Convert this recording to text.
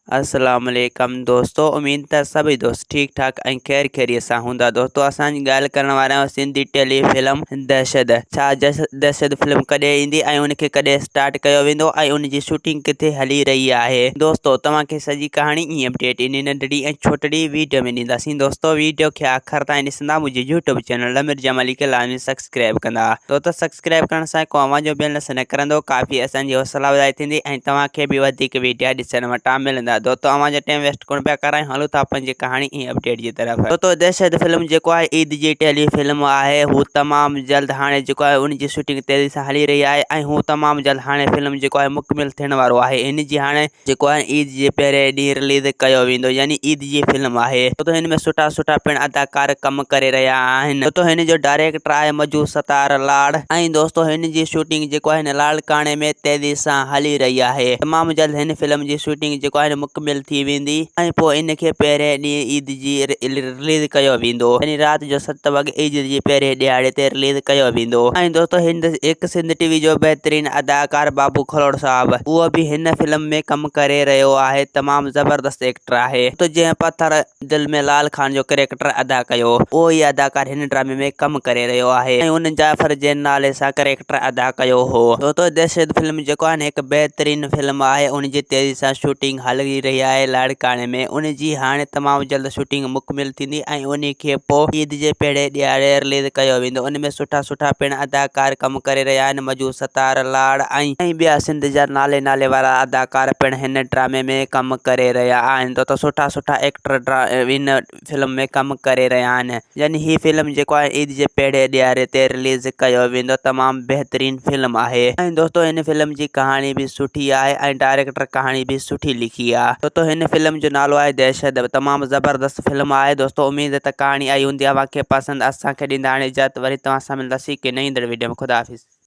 अस्सलाम वालेकुम दोस्तों, उम्मीद है सभी दोस्त ठीक ठाक ऐं खैर खैरियत सां हूंदा। दोस्तों असांजी ॻाल्हि करण वारा आहियूं सिंधी टेली फिल्म दहशत। छा दहशत फिल्म कॾहिं ईंदी ऐं उनखे कॾहिं स्टार्ट कयो वेंदो ऐं उनजी शूटिंग किथे हली रही आहे। दोस्तों तव्हांखे सॼी कहाणी ईअं अपडेट इन नंढड़ी ऐं छोटड़ी वीडियो में ॾींदासीं। दोस्तों वीडियो खे आख़िर ताईं ॾिसंदा, मुंहिंजे यूट्यूब चैनल मिर्ज़ा मलिक खे लाज़मी सब्सक्राइब कंदा। दोस्तों सब्सक्राइब करण सां को आवाज़ जो बेल न करंदो, काफ़ी असांजी हौसला अफ़ज़ाई थींदी ऐं तव्हांखे बि वधीक वीडियो ॾिसण वटां मिलंदा। दोस्तों अवां टाइम वेस्ट कोन पिया करायूं, हलूं था पंहिंजी कहानी ऐं अपडेट जी तरफ़। दोस्तों दहशत फिल्म जेको आहे ईद जी टेली फिल्म आहे, हू तमामु जल्द हाणे जेको आहे उनजी शूटिंग तेज़ी सां हली रही आहे ऐं हू तमामु जल्द हाणे फिल्म जेको आहे मुकमिल थियण वारो आहे। इन जी हाणे जेको आहे ईद जे पहिरें ॾींहुं रिलीज़ कयो वेंदो, यानी ईद जी फिल्म आहे। दोस्तों हिन में सुठा सुठा पिण अदाकार कमु करे रहिया आहिनि। दोस्तों हिन जो डायरेक्टर आहे मजू सतार लाड़ ऐं दोस्तों हिन जी शूटिंग जेको आहे हिन लाड़काणे में तेज़ी सां हली रही आहे। तमामु जल्द हिन फिल्म जी शूटिंग जेको आहे मुकमिल थी वेंदी ऐं पोइ इनखे पहिरें ॾींहुं ईद जी रिलीज़ कयो वेंदो, यानी राति जो 7 वॻे ईद जी पहिरें ॾियारे ते रिलीज़ कयो वेंदो। ऐं दोस्तों हिन हिकु सिंध टीवी जो बहितरीन अदाकार बाबू खरोड़ साहब, उहो बि हिन फिल्म में कमु करे रहियो आहे। तमामु ज़बरदस्त एक्टर आहे। तो जंहिं पत्थर दिल में लाल खान जो कैरेक्टर अदा कयो, उहो ई अदाकार हिन ड्रामे में कमु करे रहियो आहे ऐं उन जाफ़र जे नाले सां कैरेक्टर अदा कयो हो। दोस्तों दहशत फिल्म जेको आहे हिकु बहितरीन फिल्म आहे, उनजी तेज़ी सां शूटिंग हली रही आहे लाड़काणे में। उनजी हाणे तमामु जल्द शूटिंग मुकमिल थींदी ऐं उनखे पोइ ईद जे पहिरें ॾियारे रिलीज़ कयो वेंदो। उन में सुठा सुठा पिण अदाकार कमु करे रहिया आहिनि, मजू सतार लाड़ ऐं ॿिया सिंध जा नाले वारा अदाकार पिण हिन ड्रामे में कमु करे रहिया आहिनि। तो सुठा सुठा एक्टर इन फिल्म में कमु करे रहिया आहिनि, यानी ही फिल्म जेको आहे ईद जे पहिरें ॾियारे ते रिलीज़ कयो वेंदो। तमामु बहितरीन फिल्म आहे ऐं दोस्तों हिन फिल्म जी कहाणी बि सुठी आहे ऐं डायरेक्टर कहाणी बि सुठी लिखी आहे। दोस्तों हिन फिल्म जो नालो आहे दहशत। तमामु ज़बरदस्त फिल्म आहे। दोस्तों उम्मीद है त कहाणी आई हूंदी, अव्हांखे पसंदि। असांखे ॾींदा हाणे इजाज़त, वरी तव्हां सां मिलंदासीं कि नई वीडियो में। ख़ुदा हाफ़िज़।